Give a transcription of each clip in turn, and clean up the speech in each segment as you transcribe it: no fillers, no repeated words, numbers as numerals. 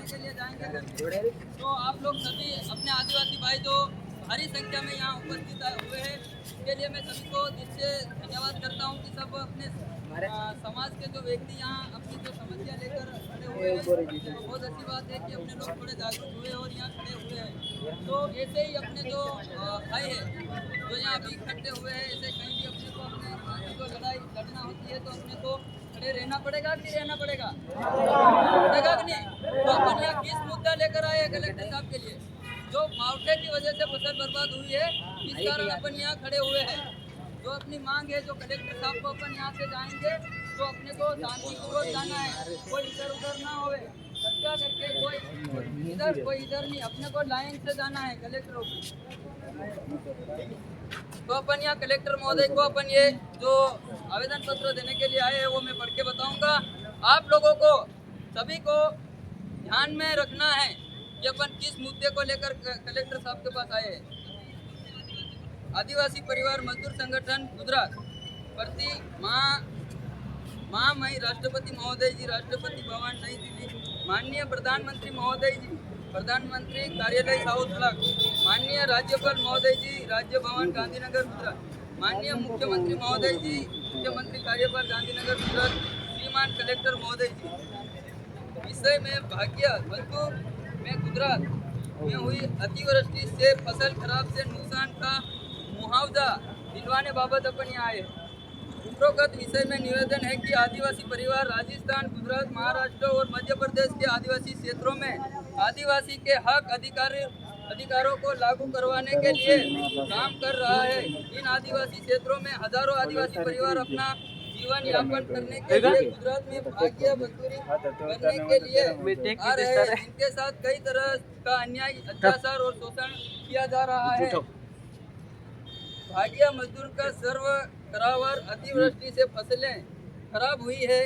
के लिए जाएंगे। तो आप लोग सभी अपने आदिवासी भाई जो भारी संख्या में यहाँ उपस्थित हुए हैं, इसके लिए मैं सभी को दिल से धन्यवाद करता हूँ कि सब अपने समाज के जो व्यक्ति यहाँ अपनी जो समस्या लेकर खड़े हुए हैं। तो बहुत अच्छी बात है कि अपने लोग थोड़े जागरूक हुए और यहाँ खड़े हुए हैं। तो ऐसे ही अपने जो भाई है जो यहाँ अभी इकट्ठे हुए हैं, ऐसे कहीं भी अपने को अपने जो लड़ाई लड़ना होती है तो अपने को खड़े रहना पड़ेगा कि रहना पड़ेगा कि नहीं। तो अपन यहाँ किस मुद्दा लेकर आए हैं कलेक्टर साहब के लिए? जो मावठे की वजह से फसल बर्बाद हुई है, इस कारण अपन यहाँ खड़े हुए हैं। जो अपनी मांग है, जो कलेक्टर साहब को अपन यहाँ से जाएंगे तो अपने को शांतिपूर्वक जाना है, कोई इधर उधर ना होवे, चर्चा करके कोई इधर नहीं, अपने को लाइन से जाना है कलेक्टर ऑफिस। तो अपन यहाँ कलेक्टर महोदय को अपन ये जो आवेदन पत्र देने के लिए आए हैं वो मैं पढ़ के बताऊंगा। आप लोगों को सभी को ध्यान में रखना है कि अपन किस मुद्दे को लेकर कलेक्टर साहब के पास आए हैं। आदिवासी परिवार मजदूर संगठन गुजरात प्रति महामहिम राष्ट्रपति महोदय जी, राष्ट्रपति भवन नई दिल्ली, माननीय प्रधानमंत्री महोदय जी, प्रधानमंत्री कार्यालय साउथ ब्लॉक, माननीय राज्यपाल महोदय जी, राज्य भवन गांधीनगर गुजरात, माननीय मुख्यमंत्री महोदय जी, मुख्यमंत्री कार्यपाल गांधीनगर गुजरात, श्रीमान कलेक्टर महोदय जी, विषय में भाग्य मजदूर में गुजरात में हुई अतिवृष्टि से फसल खराब से नुकसान का मुआवजा दिलवाने बाबत अपन यहाँ आए। उपरोक्त विषय में निवेदन है कि आदिवासी परिवार राजस्थान, गुजरात, महाराष्ट्र और मध्य प्रदेश के आदिवासी क्षेत्रों में आदिवासी के हक अधिकारों को लागू करवाने के लिए काम कर रहा है। इन आदिवासी क्षेत्रों में हजारों आदिवासी परिवार अपना जीवन यापन करने के लिए गुजरात में भाग्य मजदूरी करने के लिए आ रहे हैं। इनके साथ कई तरह का अन्याय, अत्याचार और शोषण किया जा रहा है। भाग्य मजदूर का सर्व करावर अतिवृष्टि से फसलें खराब हुई है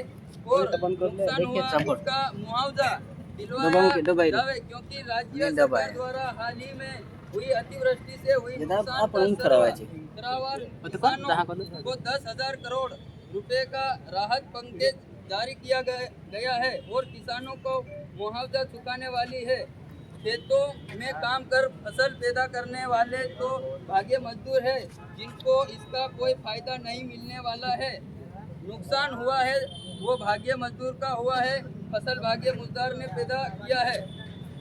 और नुकसान हुआ, उसका मुआवजा दिलवाया जाए, क्योंकि राज्य सरकार द्वारा हाल ही में हुई अतिवृष्टि से हुई नुकसान करावर किसानों को 10,000 करोड़ रुपए का राहत पैकेज जारी किया गया है और किसानों को मुआवजा चुकाने वाली है। खेतों में काम कर फसल पैदा करने वाले तो भाग्य मजदूर है, जिनको इसका कोई फायदा नहीं मिलने वाला है। नुकसान हुआ है वो भाग्य मजदूर का हुआ है, फसल भाग्य मजदूर ने पैदा किया है।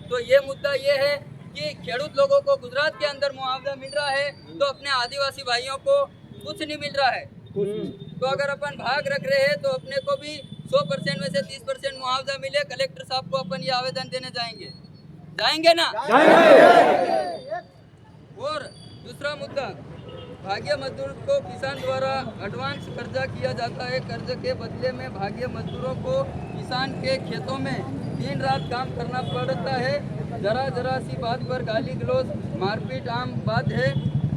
तो ये मुद्दा ये है कि खेडूत लोगों को गुजरात के अंदर मुआवजा मिल रहा है तो अपने आदिवासी भाइयों को कुछ नहीं मिल रहा है। तो अगर अपन भाग रख रहे हैं तो अपने को भी 100% में से 30% मुआवजा मिले। कलेक्टर साहब को अपन ये आवेदन देने जाएंगे ना? और दूसरा मुद्दा, भाग्य मजदूर को किसान द्वारा एडवांस कर्जा किया जाता है। कर्ज के बदले में भाग्य मजदूरों को किसान के खेतों में दिन रात काम करना पड़ता है। जरा सी बात पर गाली गलौज मारपीट आम बात है।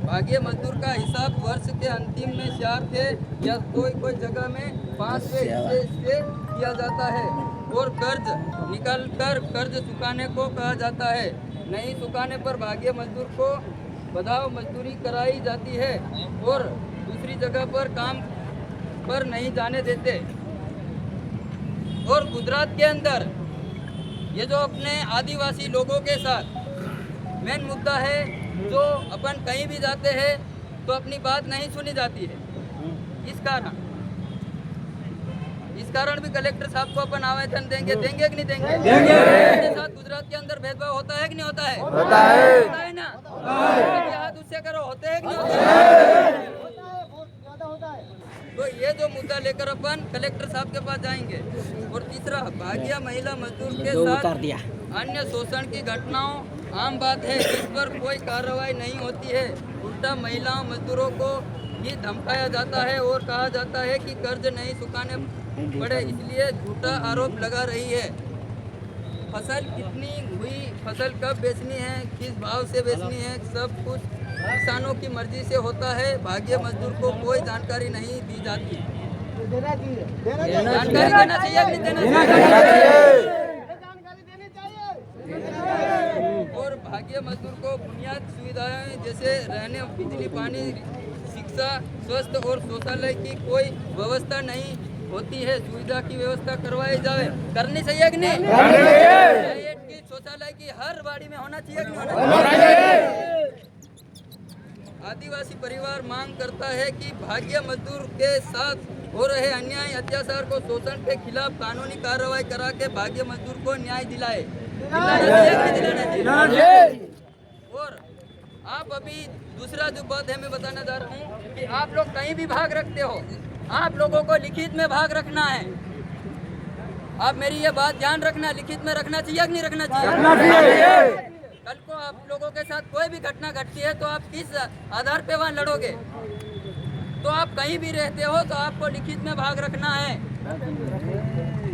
भाग्य मजदूर का हिसाब वर्ष के अंतिम में 4 थे या कोई जगह में 5वें हिस्से से किया जाता है और कर्ज निकाल कर कर्ज चुकाने को कहा जाता है। नहीं चुकाने पर भाग्य मजदूर को बधाव मजदूरी कराई जाती है और दूसरी जगह पर काम पर नहीं जाने देते। और गुजरात के अंदर ये जो अपने आदिवासी लोगों के साथ मेन मुद्दा है, जो अपन कहीं भी जाते हैं तो अपनी बात नहीं सुनी जाती है। इस कारण भी कलेक्टर साहब को अपन आवेदन देंगे कि नहीं देंगे? देंगे। साथ गुजरात के अंदर भेदभाव होता है कि नहीं होता है? होता है ना? हाथ उससे करो, होते हैं कि नहीं होते हैं? तो ये जो मुद्दा लेकर अपन कलेक्टर साहब के पास जाएंगे। और तीसरा, भाग्य महिला मजदूर के साथ अन्य शोषण की घटनाओं आम बात है, जिस पर कोई कार्रवाई नहीं होती है। उल्टा महिलाओं मजदूरों को भी धमकाया जाता है और कहा जाता है कि कर्ज नहीं चुकाने पड़े, इसलिए झूठा आरोप लगा रही है। फसल कितनी हुई, फसल कब बेचनी है, किस भाव से बेचनी है, सब कुछ किसानों की मर्जी से होता है। भाग्य मजदूर को कोई जानकारी नहीं दी जाती। जानकारी देना चाहिए कि नहीं देना चाहिए? और भाग्य मजदूर को बुनियादी सुविधाएं जैसे रहने, बिजली, पानी, शिक्षा, स्वास्थ्य और शौचालय की कोई व्यवस्था नहीं होती है। सुविधा की व्यवस्था करवाई जाए, करनी चाहिए कि नहीं? शौचालय की हर वाड़ी में होना चाहिए कि नहीं होना चाहिए? आदिवासी परिवार मांग करता है कि भाग्य मजदूर के साथ हो रहे अन्याय अत्याचार को शोषण के खिलाफ कानूनी कार्रवाई करा के भाग्य मजदूर को न्याय दिलाए। दिलाना चाहिए। और आप अभी दूसरा जो बात है मैं बताना चाह रहा हूँ कि आप लोग कहीं भी भाग रखते हो, आप लोगों को लिखित में भाग रखना है। आप मेरी ये बात ध्यान रखना, लिखित में रखना चाहिए कि नहीं रखना चाहिए? कल को आप लोगों के साथ कोई भी घटना घटती है तो आप किस आधार पे वहाँ लड़ोगे? तो आप कहीं भी रहते हो तो आपको लिखित में भाग रखना है।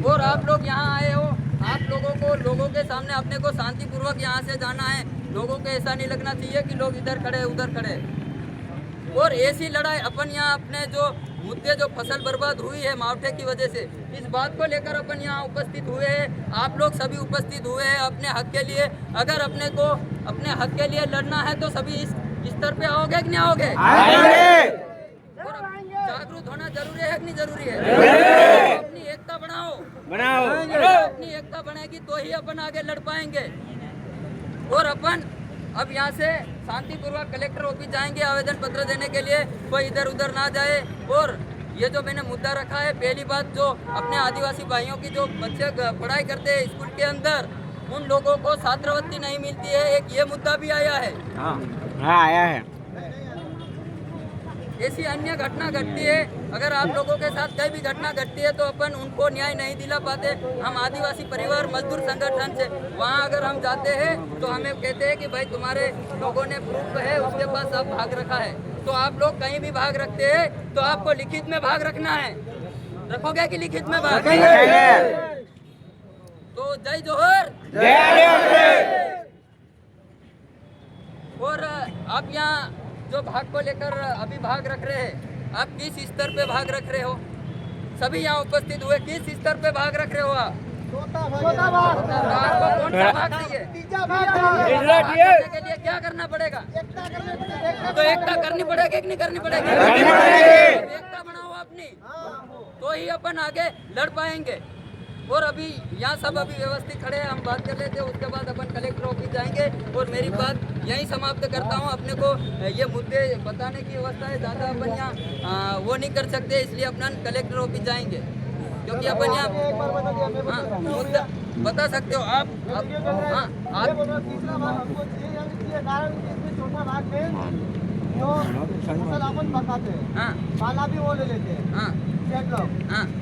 और आप लोग यहाँ आए हो, आप लोगों को लोगों के सामने अपने को शांतिपूर्वक यहाँ से जाना है। लोगों को ऐसा नहीं लगना चाहिए कि लोग इधर खड़े उधर खड़े। और ऐसी लड़ाई अपन यहाँ अपने जो मुद्दे जो फसल बर्बाद हुई है मावठे की वजह से, इस बात को लेकर अपन यहाँ उपस्थित हुए हैं। आप लोग सभी उपस्थित हुए हैं अपने हक के लिए। अगर अपने को अपने हक के लिए लड़ना है तो सभी इस स्तर पे आओगे कि नहीं आओगे? और जागरूक होना जरूरी है कि नहीं जरूरी है? अपनी एकता बनाओ। अपनी एकता बनेगी तो ही अपन आगे लड़ पाएंगे। और अपन अब यहाँ से शांतिपूर्वक कलेक्टर ऑफिस जाएंगे आवेदन पत्र देने के लिए, कोई इधर उधर ना जाए। और ये जो मैंने मुद्दा रखा है, पहली बात जो अपने आदिवासी भाइयों की जो बच्चे पढ़ाई करते हैं स्कूल के अंदर, उन लोगों को छात्रवृत्ति नहीं मिलती है, एक ये मुद्दा भी आया है। हाँ आया है। ऐसी अन्य घटना घटती है, अगर आप लोगों के साथ कहीं भी घटना घटती है तो अपन उनको न्याय नहीं दिला पाते। हम आदिवासी परिवार मजदूर संगठन से वहाँ अगर हम जाते हैं तो हमें कहते हैं कि भाई तुम्हारे लोगों ने प्रूफ है, उसके पास सब भाग रखा है। तो आप लोग कहीं भी भाग रखते हैं तो आपको लिखित में भाग रखना है। रखोगे कि लिखित में भाग? तो जय जोहर। और आप यहाँ जो भाग को लेकर अभी भाग रख रहे हैं, आप किस स्तर पे भाग रख रहे हो? सभी यहाँ उपस्थित हुए, किस स्तर पे भाग रख रहे हो आप? आपको कौन सा भाग चाहिए? के लिए क्या करना पड़ेगा? तो एकता करनी पड़ेगी कि नहीं करनी पड़ेगी? एकता बनाओ अपनी, तो ही अपन आगे लड़ पाएंगे। और अभी यहाँ सब अभी व्यवस्थित खड़े हैं, हम बात कर लेते हैं, उसके बाद अपन कलेक्टर ऑफिस जाएंगे। और मेरी बात यहीं समाप्त करता हूँ। अपने को ये मुद्दे बताने की व्यवस्था है, ज़्यादा अपन यहाँ वो नहीं कर सकते, इसलिए अपन कलेक्टर ऑफिस जाएंगे। क्योंकि अपन यहाँ मुद्दा बता सकते हो आप। माला भी वो ले लेते हैं,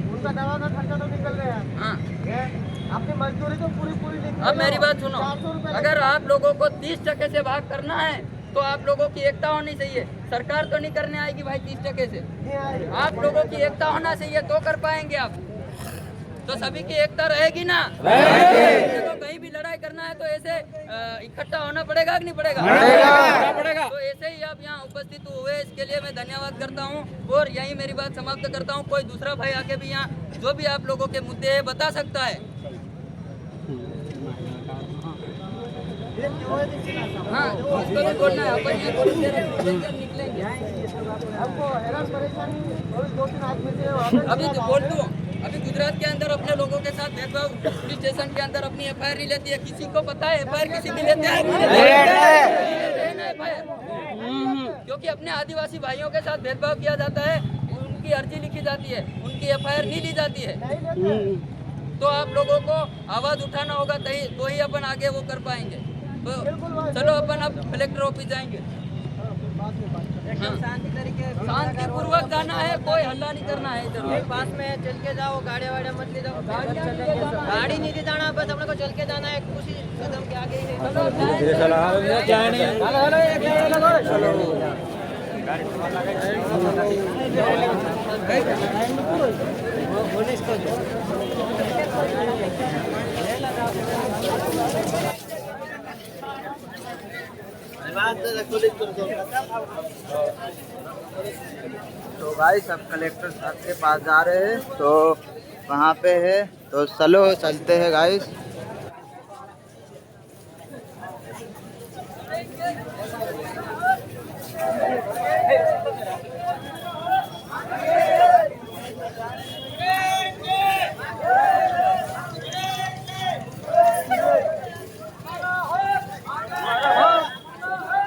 उनका दवा का खर्चा तो निकल रहा है। अपनी मजदूरी तो पूरी अब मेरी बात सुनो, अगर आप लोगों को 30% से भाग करना है तो आप लोगों की एकता होनी चाहिए। सरकार तो नहीं करने आएगी भाई 30% से, आप लोगों की एकता होना चाहिए तो कर पाएंगे आप। तो सभी की एकता रहेगी ना? तो कहीं भी लड़ाई करना है तो ऐसे इकट्ठा होना पड़ेगा कि नहीं पड़ेगा? तो ऐसे ही आप यहाँ उपस्थित हुए, इसके लिए मैं धन्यवाद करता हूँ। और यही मेरी बात समाप्त करता हूँ। कोई दूसरा भाई आके भी यहाँ जो भी आप लोगों के मुद्दे है बता सकता है। हाँ, उसको भी बोलना है। अपन यहाँ थोड़ी देर निकलेंगे। अभी तो बोल दूँ, अभी गुजरात के अंदर अपने लोगों के साथ भेदभाव, पुलिस स्टेशन के अंदर अपनी FIR नहीं लेती है। किसी को पता है FIR किसी की लेते हैं? क्योंकि अपने आदिवासी भाइयों के साथ भेदभाव किया जाता है, उनकी अर्जी लिखी जाती है, उनकी FIR नहीं ली जाती है। तो आप लोगों को आवाज उठाना होगा, तो ही अपन आगे वो कर पाएंगे। तो चलो अपन अब कलेक्टर ऑफिस जाएंगे। शांति तरीके, शांतिपूर्वक जाना है, कोई हल्ला नहीं करना है। इधर पास में चल के जाओ, गाड़ी वाड़ियाँ मत ले जाओ। गाड़ी नहीं जाना, बस अपने को चल के जाना है, कुछ कदम के आगे ही तो भाई सब कलेक्टर साहब के पास जा रहे हैं, तो वहाँ पे है, तो चलो चलते हैं गाइस।